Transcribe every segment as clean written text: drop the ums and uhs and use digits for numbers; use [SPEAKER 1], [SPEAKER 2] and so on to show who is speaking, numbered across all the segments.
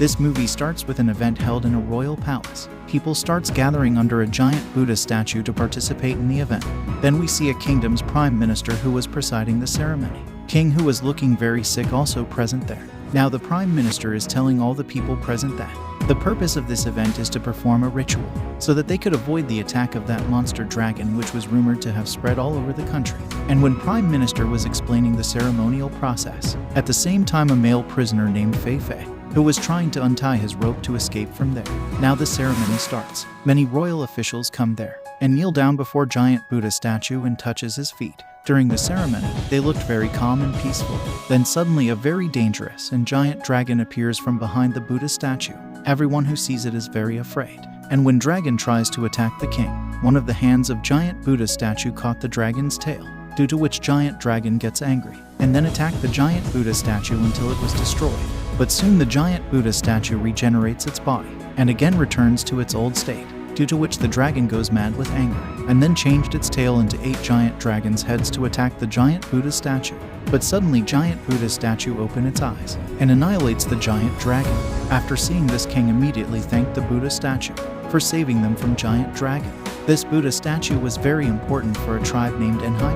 [SPEAKER 1] This movie starts with an event held in a royal palace. People starts gathering under a giant Buddha statue to participate in the event. Then we see a kingdom's prime minister who was presiding the ceremony. King, who was looking very sick, also present there. Now the prime minister is telling all the people present that the purpose of this event is to perform a ritual so that they could avoid the attack of that monster dragon, which was rumored to have spread all over the country. And when prime minister was explaining the ceremonial process, at the same time a male prisoner named Fei Fei, who was trying to untie his rope to escape from there. Now the ceremony starts. Many royal officials come there and kneel down before giant Buddha statue and touches his feet. During the ceremony, they looked very calm and peaceful. Then suddenly a very dangerous and giant dragon appears from behind the Buddha statue. Everyone who sees it is very afraid. And when dragon tries to attack the king, one of the hands of giant Buddha statue caught the dragon's tail, due to which giant dragon gets angry and then attacked the giant Buddha statue until it was destroyed. But soon the giant Buddha statue regenerates its body and again returns to its old state, due to which the dragon goes mad with anger and then changed its tail into 8 giant dragons' heads to attack the giant Buddha statue. But suddenly giant Buddha statue opens its eyes and annihilates the giant dragon. After seeing this, king immediately thanked the Buddha statue for saving them from giant dragon. This Buddha statue was very important for a tribe named Enhai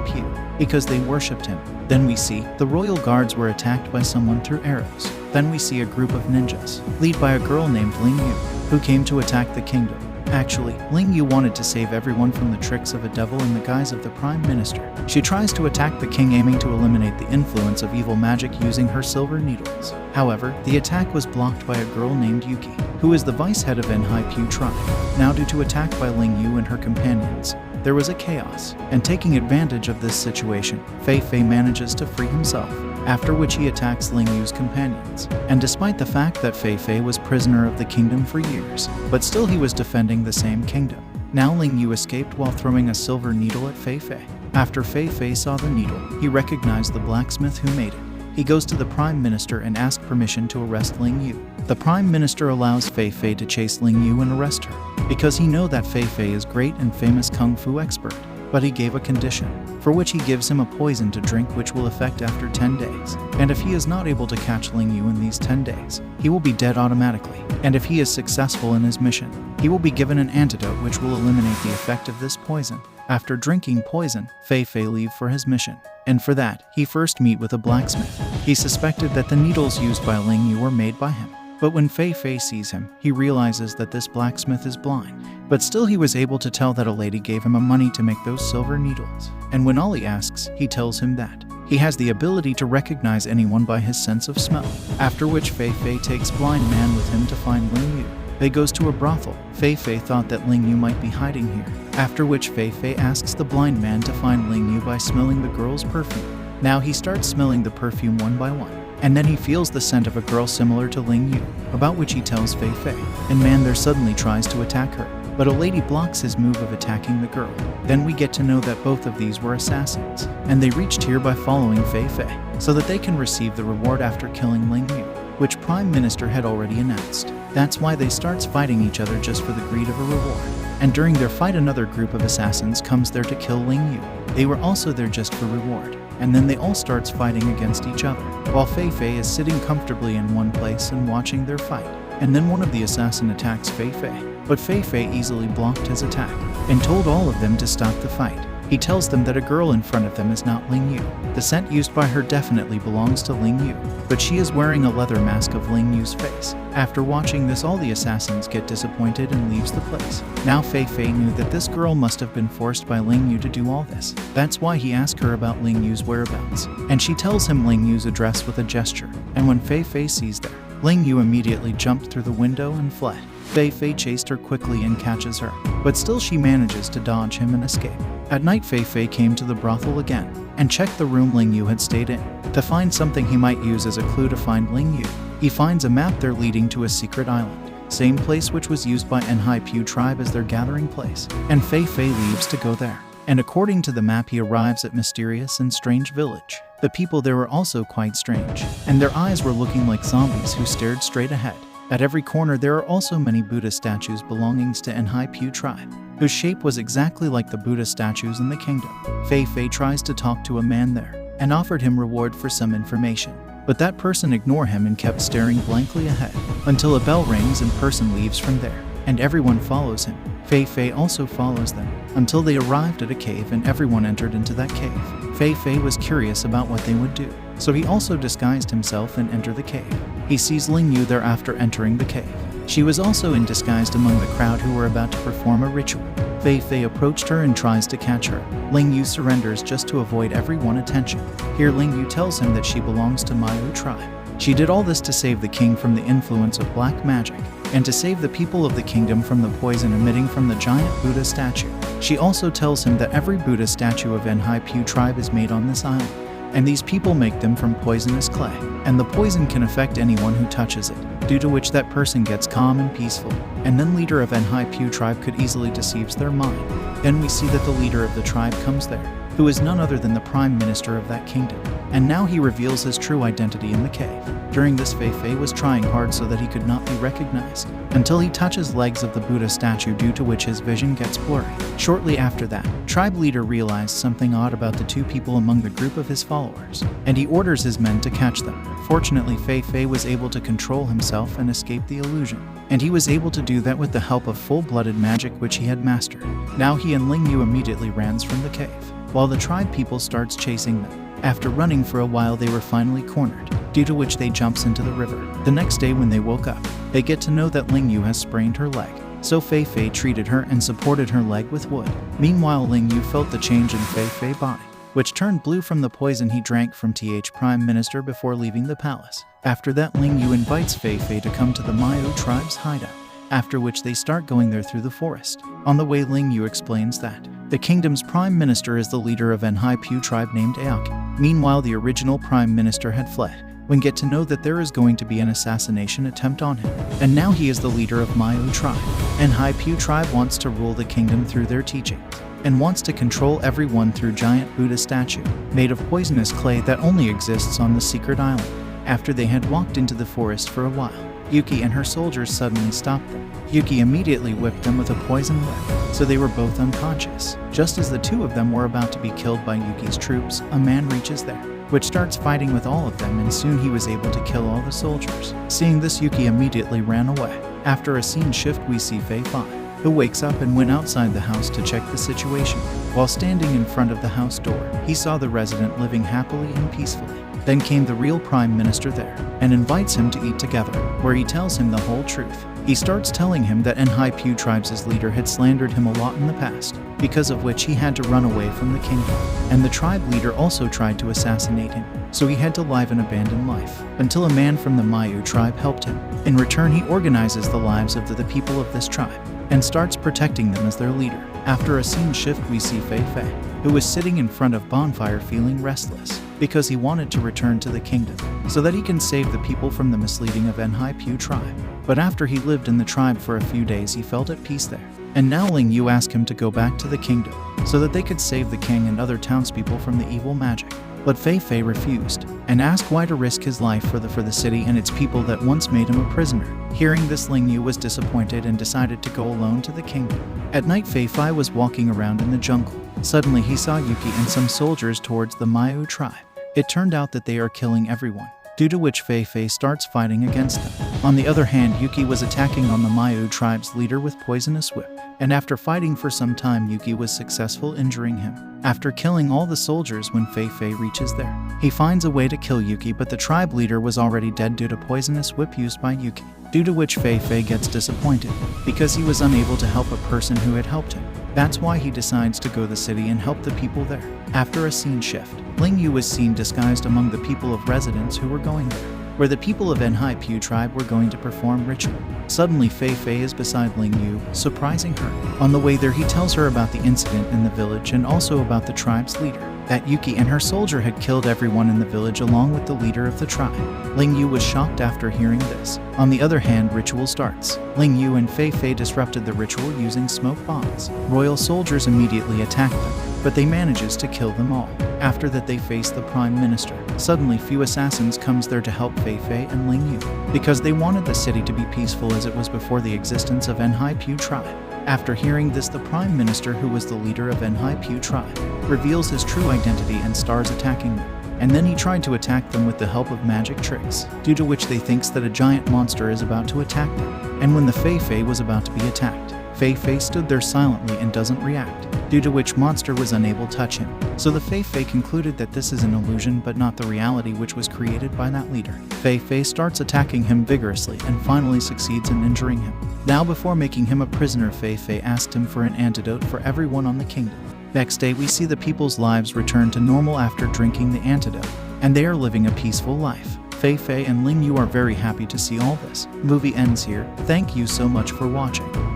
[SPEAKER 1] because they worshipped him. Then we see the royal guards were attacked by someone through arrows. Then we see a group of ninjas, led by a girl named Ling Yu, who came to attack the kingdom. Actually, Ling Yu wanted to save everyone from the tricks of a devil in the guise of the prime minister. She tries to attack the king, aiming to eliminate the influence of evil magic using her silver needles. However, the attack was blocked by a girl named Yuki, who is the vice head of Enhai tribe. Now, due to attack by Ling Yu and her companions, there was a chaos, and taking advantage of this situation, Fei Fei manages to free himself, after which he attacks Ling Yu's companions. And despite the fact that Fei Fei was prisoner of the kingdom for years, but still he was defending the same kingdom. Now Ling Yu escaped while throwing a silver needle at Fei Fei. After Fei Fei saw the needle, he recognized the blacksmith who made it. He goes to the prime minister and asks permission to arrest Ling Yu. The prime minister allows Fei Fei to chase Ling Yu and arrest her, because he knows that Fei Fei is great and famous kung fu expert. But he gave a condition, for which he gives him a poison to drink which will affect after 10 days. And if he is not able to catch Ling Yu in these 10 days, he will be dead automatically. And if he is successful in his mission, he will be given an antidote which will eliminate the effect of this poison. After drinking poison, Fei Fei leaves for his mission. And for that, he first meet with a blacksmith. He suspected that the needles used by Ling Yu were made by him. But when Fei Fei sees him, he realizes that this blacksmith is blind. But still he was able to tell that a lady gave him money to make those silver needles. And when Ollie asks, he tells him that he has the ability to recognize anyone by his sense of smell. After which Fei Fei takes blind man with him to find Ling Yu. They goes to a brothel. Fei Fei thought that Ling Yu might be hiding here. After which Fei Fei asks the blind man to find Ling Yu by smelling the girl's perfume. Now he starts smelling the perfume one by one. And then he feels the scent of a girl similar to Ling Yu, about which he tells Fei Fei. And man there suddenly tries to attack her, but a lady blocks his move of attacking the girl. Then we get to know that both of these were assassins, and they reached here by following Fei Fei, so that they can receive the reward after killing Ling Yu, which Prime Minister had already announced. That's why they starts fighting each other just for the greed of a reward. And during their fight, another group of assassins comes there to kill Ling Yu. They were also there just for reward. And then they all starts fighting against each other, while Fei Fei is sitting comfortably in one place and watching their fight. And then one of the assassin attacks Fei Fei, but Fei Fei easily blocked his attack and told all of them to stop the fight. He tells them that a girl in front of them is not Ling Yu. The scent used by her definitely belongs to Ling Yu, but she is wearing a leather mask of Ling Yu's face. After watching this, all the assassins get disappointed and leaves the place. Now Fei Fei knew that this girl must have been forced by Ling Yu to do all this. That's why he asked her about Ling Yu's whereabouts, and she tells him Ling Yu's address with a gesture. And when Fei Fei sees there, Ling Yu immediately jumped through the window and fled. Fei Fei chased her quickly and catches her, but still she manages to dodge him and escape. At night, Fei Fei came to the brothel again and checked the room Ling Yu had stayed in to find something he might use as a clue to find Ling Yu. He finds a map there leading to a secret island, same place which was used by Enhai tribe as their gathering place, and Fei Fei leaves to go there. And according to the map, he arrives at mysterious and strange village. The people there were also quite strange, and their eyes were looking like zombies who stared straight ahead. At every corner there are also many Buddha statues belonging to Enhai tribe, whose shape was exactly like the Buddha statues in the kingdom. Fei Fei tries to talk to a man there, and offered him reward for some information. but that person ignored him and kept staring blankly ahead, until a bell rings and person leaves from there, and everyone follows him. Fei Fei also follows them, until they arrived at a cave and everyone entered into that cave. Fei Fei was curious about what they would do, so he also disguised himself and entered the cave. He sees Ling Yu there after entering the cave. She was also in disguise among the crowd who were about to perform a ritual. Fei Fei approached her and tries to catch her. Ling Yu surrenders just to avoid everyone's attention. Here Ling Yu tells him that she belongs to Mayu tribe. She did all this to save the king from the influence of black magic, and to save the people of the kingdom from the poison emitting from the giant Buddha statue. She also tells him that every Buddha statue of Enhai tribe is made on this island, and these people make them from poisonous clay, and the poison can affect anyone who touches it, due to which that person gets calm and peaceful, and then leader of Enhai tribe could easily deceive their mind. Then we see that the leader of the tribe comes there, who is none other than the prime minister of that kingdom, and now he reveals his true identity in the cave. During this, Fei Fei was trying hard so that he could not be recognized, until he touches legs of the Buddha statue, due to which his vision gets blurry. Shortly after that, tribe leader realized something odd about the two people among the group of his followers, and he orders his men to catch them. Fortunately, Fei Fei was able to control himself and escape the illusion, and he was able to do that with the help of full-blooded magic which he had mastered. Now he and Ling Yu immediately ran from the cave, while the tribe people starts chasing them. After running for a while, they were finally cornered, due to which they jumps into the river. The next day when they woke up, they get to know that Ling Yu has sprained her leg, so Fei Fei treated her and supported her leg with wood. Meanwhile, Ling Yu felt the change in Fei Fei's body, which turned blue from the poison he drank from TH Prime Minister before leaving the palace. After that, Ling Yu invites Fei Fei to come to the Mayu tribe's hideout, after which they start going there through the forest. On the way, Ling Yu explains that the kingdom's prime minister is the leader of Enhai tribe named Aoki. Meanwhile, the original prime minister had fled, when get to know that there is going to be an assassination attempt on him, and now he is the leader of Mayu tribe. Enhai tribe wants to rule the kingdom through their teachings, and wants to control everyone through giant Buddha statue, made of poisonous clay that only exists on the secret island. After they had walked into the forest for a while, Yuki and her soldiers suddenly stopped them. Yuki immediately whipped them with a poison whip, so they were both unconscious. Just as the two of them were about to be killed by Yuki's troops, a man reaches there, which starts fighting with all of them, and soon he was able to kill all the soldiers. Seeing this, Yuki immediately ran away. After a scene shift, we see Fei Fei, who wakes up and went outside the house to check the situation. While standing in front of the house door, he saw the resident living happily and peacefully. Then came the real prime minister there, and invites him to eat together, where he tells him the whole truth. He starts telling him that Enhai tribe's leader had slandered him a lot in the past, because of which he had to run away from the kingdom, and the tribe leader also tried to assassinate him, so he had to live an abandoned life, until a man from the Mayu tribe helped him. In return, he organizes the lives of the people of this tribe, and starts protecting them as their leader. After a scene shift, we see Fei Fei, who was sitting in front of bonfire feeling restless, because he wanted to return to the kingdom, so that he can save the people from the misleading of Enhai tribe. But after he lived in the tribe for a few days, he felt at peace there. And now Ling Yu asked him to go back to the kingdom, so that they could save the king and other townspeople from the evil magic. But Fei Fei refused, and asked why to risk his life for the city and its people that once made him a prisoner. Hearing this, Ling Yu was disappointed and decided to go alone to the kingdom. At night, Fei Fei was walking around in the jungle. Suddenly he saw Yuki and some soldiers towards the Mayu tribe. It turned out that they are killing everyone, due to which Fei Fei starts fighting against them. On the other hand, Yuki was attacking on the Mayu tribe's leader with poisonous whip, and after fighting for some time, Yuki was successful injuring him. After killing all the soldiers, when Fei Fei reaches there, he finds a way to kill Yuki, but the tribe leader was already dead due to poisonous whip used by Yuki, due to which Fei Fei gets disappointed, because he was unable to help a person who had helped him. That's why he decides to go to the city and help the people there. After a scene shift, Ling Yu was seen disguised among the people of residents who were going there, where the people of Enhai tribe were going to perform ritual. Suddenly, Fei Fei is beside Ling Yu, surprising her. On the way there, he tells her about the incident in the village and also about the tribe's leader, that Yuki and her soldier had killed everyone in the village along with the leader of the tribe. Ling Yu was shocked after hearing this. On the other hand, ritual starts. Ling Yu and Fei Fei disrupted the ritual using smoke bombs. Royal soldiers immediately attacked them, but they manages to kill them all. After that, they face the prime minister. Suddenly, few assassins comes there to help Fei Fei and Ling Yu, because they wanted the city to be peaceful as it was before the existence of Enhai tribe. After hearing this, the prime minister, who was the leader of Enhai tribe, reveals his true identity and starts attacking them. and then he tried to attack them with the help of magic tricks, due to which they thinks that a giant monster is about to attack them. And when the Fei was about to be attacked, Fei stood there silently and doesn't react, due to which monster was unable to touch him. So the Fei concluded that this is an illusion but not the reality which was created by that leader. Fei starts attacking him vigorously and finally succeeds in injuring him. Now before making him a prisoner, Fei asked him for an antidote for everyone on the kingdom. Next day we see the people's lives return to normal after drinking the antidote, and they are living a peaceful life. Fei and Ling, you are very happy to see all this. Movie ends here. Thank you so much for watching.